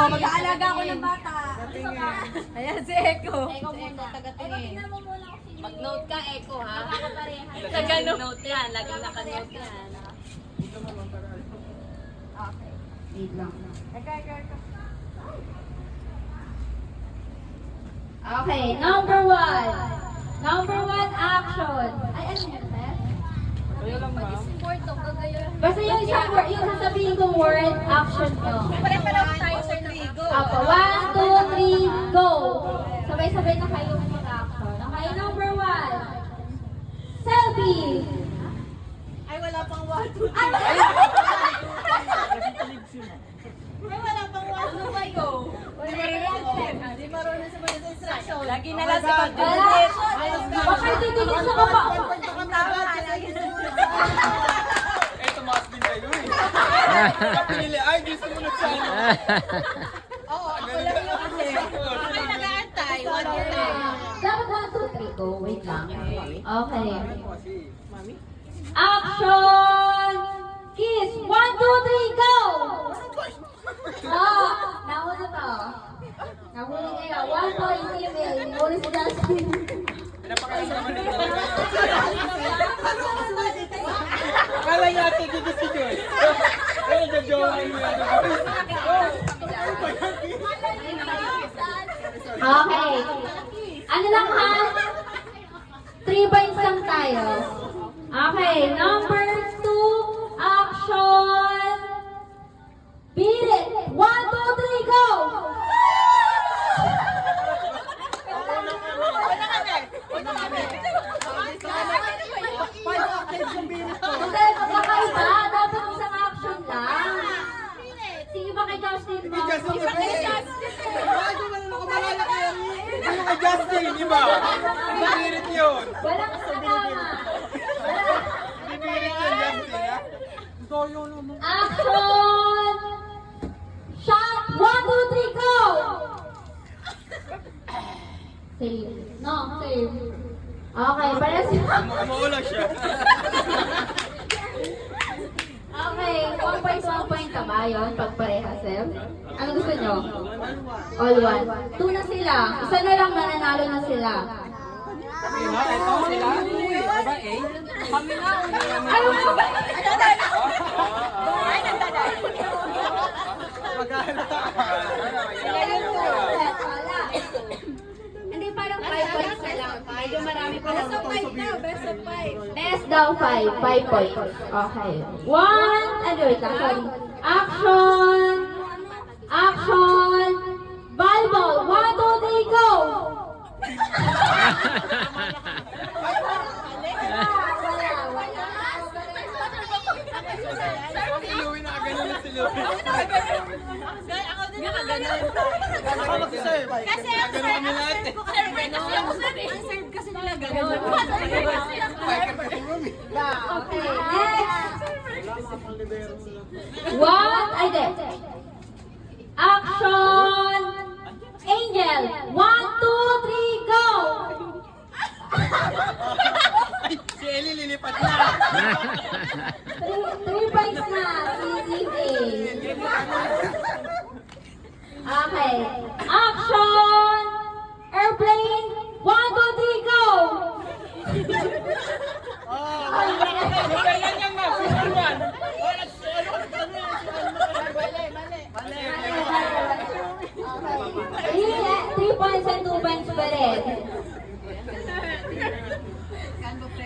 mag-aalaga ako ng bata. Ayan si Eko. Eko muna, taga-tingin. Tingnan mo muna ako si Mag-note ka, Eko, ha? Magkakapareha. Taga-note yan. Laging naka-note yan. Okay. Wait lang. Eko. Okay, number one. Number one action. Ay, ano yun, Beth? Basta yung isang word, yung sasabihin kong word, action nyo. Pare-pareho tayo, Sir Trigo. Apo, 1, 2, 3, go! Sabay-sabay na kayo mag-action. Okay, number one. Selfie! Ay, wala pang 1, 2, 3. Ay, wala pang 1, 2, 3, go. Di marunong sa mga instruction. Lagi na lang sa Wala! pag-edit. Bakit titigil sa baba? Eh, tumaas din kayo eh. Kapili, ay, di sumunod sa ano. Oo, ako lang yung kasi. Ako yung nag-aantay. 1, 2, 3. Dapat 1, 2, 3, go. Wait lang. Okay. Action! Kiss! 1, 2, 3, go! Oh, nahuli to. Nahuli kayo. 1 point email. Nahuli si Justin. Pinapakain naman nila. Akala niya ate, dito si Joy. Eh, jojokin mo yan. Okay. Ano lang ha? 3 points lang tayo. Okay, number 2, action! Beat it! 1, 2, 3, go! Hindi, magkakaiba. Dapat isang action lang. Sige ba kay Justin mo? Ano ka Justin, di ba? Bibirit yun. Walang kasama. Bibirit yun, Justin, ha? Action! Shot! 1, 2, 3, go! Save. No, save. Okay, para siya. Umuula siya. Okay, 1 point ka ba yun? Pag pareha, Seb? Ano gusto nyo? All one. 2 na sila. Isa na lang mananalo na sila. Ito sila. Diba, eh? Kami na. Ano ba? Ay, nagdadaan. Maghahalata. Wala. Hindi, parang 5 points na lang. Medyo marami pa lang. Best of 5 daw, best of 5. Best daw 5. 5 points. Okay. 1, wait lang, sorry. Action! Action! Volleyball! 1, 2, 3, go! Si Louie nakaganon na si Louie. Ako din nakaganon. Ako mag-serve. Kasi ang Ganun kami lahat eh. ang serve kasi nila ganon. Okay, next! One, ay di. Action! Angel! 1, 2, 3, go! Ay, si Ellie lilipat na. 3 points na, si Eve. Okay. Action! Airplane! 1, 2, 3, go! Ganyan yan, ma'am. Figure one. Okay. 3 points and 2 points pa rin.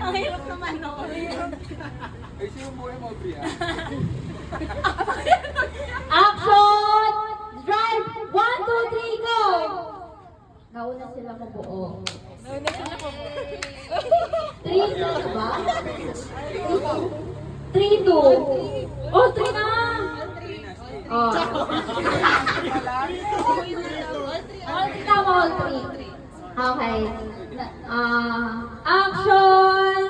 Ang hirap naman, no? Ay, sino mo yung Aubrey, ah? Action! Drive! 1, 2, 3, go! Nauna sila mabuo. 3, 2 ba? 3, 2. Oh, 3 na! Oh. All 3 tama, all 3. Okay. Action!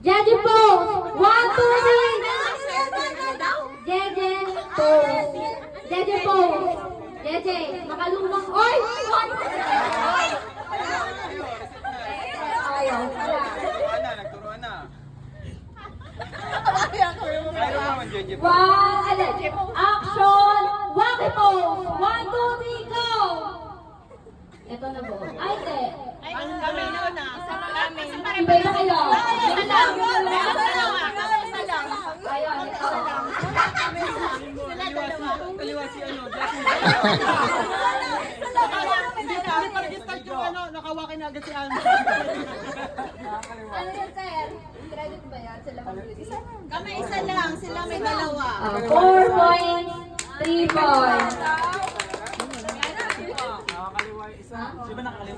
Jeje pose! 1, 2, 3! Jeje pose! Jeje pose! Jeje, makalumang. Oy! Ayaw. Nagturuan na. Mayroon naman, JJ. Action! Wacky pose! Kaliwa si ano, Jackie. Hindi pa start yung ano, nakawakin na agad si Anne. Ano yun, sir? Credit ba yan? Sila mag-beauty? Kami isa lang, sila may dalawa. 4 points, 3 points.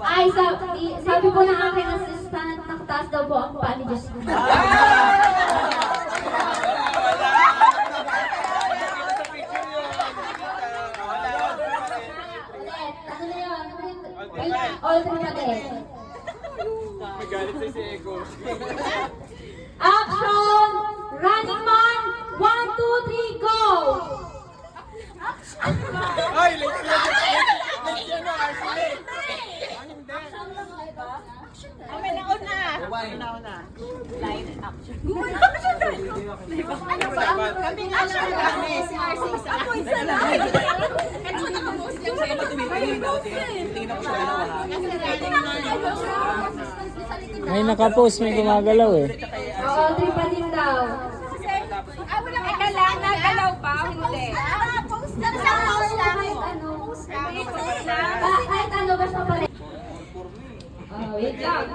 Ay, sabi po ng aking assistant, nakataas daw po ang paa ni Diyos ko. Ulit, ano na yun? Wala, all three pa din. Magalit sa'yo si Ego. Action! Running man! 1, 2, 3, go! Ay, late siya. Late siya na, Archie late. Kami nauna. Nauna. Line action. Kami nga lang kami. Si RC isa. Ako isa lang. May nakapost, may gumagalaw eh. Oo, three pa din daw. Eka lang, nagalaw pa, hindi. Post na lang. Post lang. Kahit ano, basta pa rin. Oh, wait lang.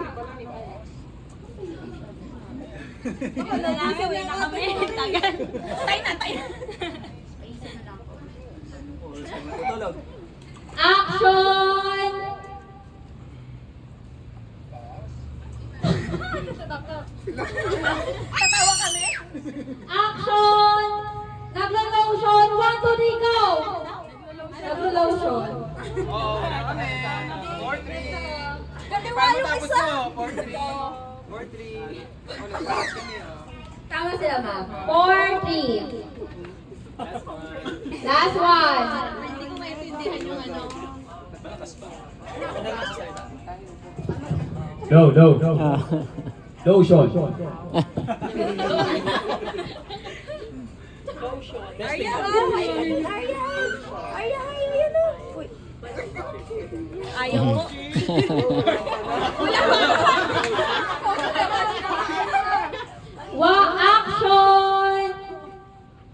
Wala na, gawin na kami. Tagal. Tayo na, tayo. Action! Tatawa kami? Action! Naglo-lotion! 1, 2, 3, go! Naglo-lotion. Oo, kami. 4-3. Paano tapos mo? 4-3. 4-3. Nagparas kami. Tama sila, ma'am. 4, 3. Last one. Hindi ko maintindihan yung ano. Ah. Lotion. Arya! Arya! Arya! Ayan o! Ayaw mo? Action!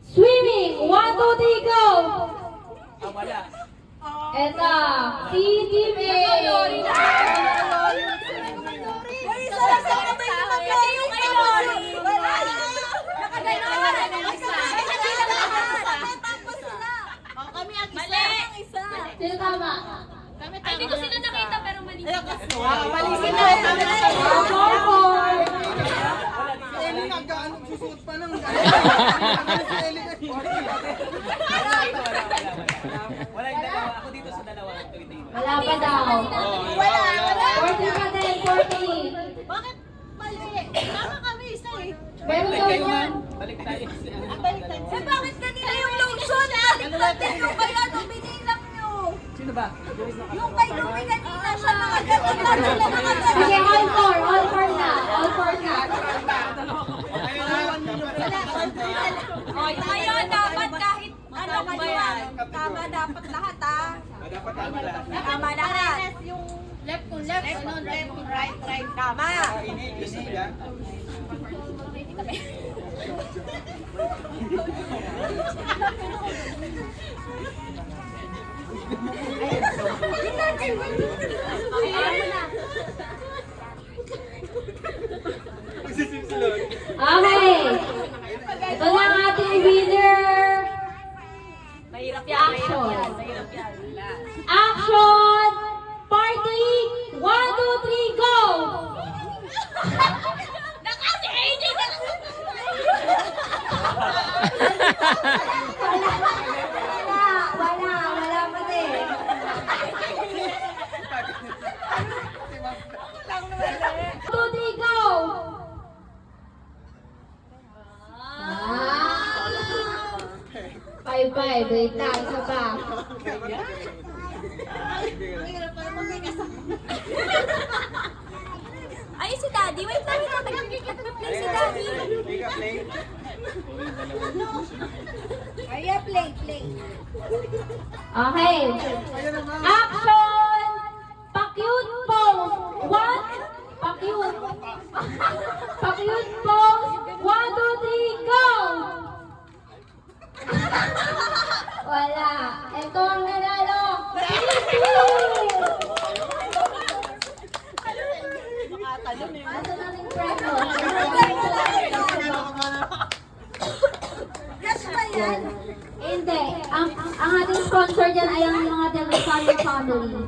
Swimming! 1, 2, 3, go! Wala. Eto, si Team A. Isa lang sa kamay ko na Kasi yung kay Lori. Wala. Nakagano'n na ng isa. Tapos na. Kami ang isa. Mali! Sino tama? Ay, hindi ko sila nakita pero mali. Mali sila. Kami na tayo. 4, 4. Si Ellie nagkaano, susuot pa ng ano si Ellie kanina. Wala yung dalawa. Ako dito sa dalawa. Wala pa daw. Wala. 40 pa din, 40. Bakit mali? Tama kami isa eh. Meron daw yan. Balik tayo. Baliktad. Bakit kanina yung lotion? Baliktad yung kaya nung binilang nyo. Sino ba? Yung kay Lumi kanina siya nakaganon na sila nakaganon. Sige, all 4 na. All 4 na. O, ngayon dapat kahit ano kayo. Tama dapat lahat ah. Dapat tama lahat. Tama lahat. Yung left kung left, ano, left kung right, right. Tama. Ini sila. Magsisimsilon. Okay. Ito na ang ating winner. Mahirap yan. Action. Mahirap yan. Action! Party! 1, 2, 3, go! Nakasi AJ na Wala pa din. 2, 3, go! Ah! 5, wait lang, isa pa. Ay, si Daddy. Wait lang. Nag-play si Daddy. Make a play. Arya, play. Okay. Action! Pa-cute pose! 1, pa-cute. Pa-cute pose! 1, 2, 3, go! Wala. ito ang nanalo. Asa nating premyo? Hindi. Ang ating sponsor dyan ay ang mga Del Rosario family.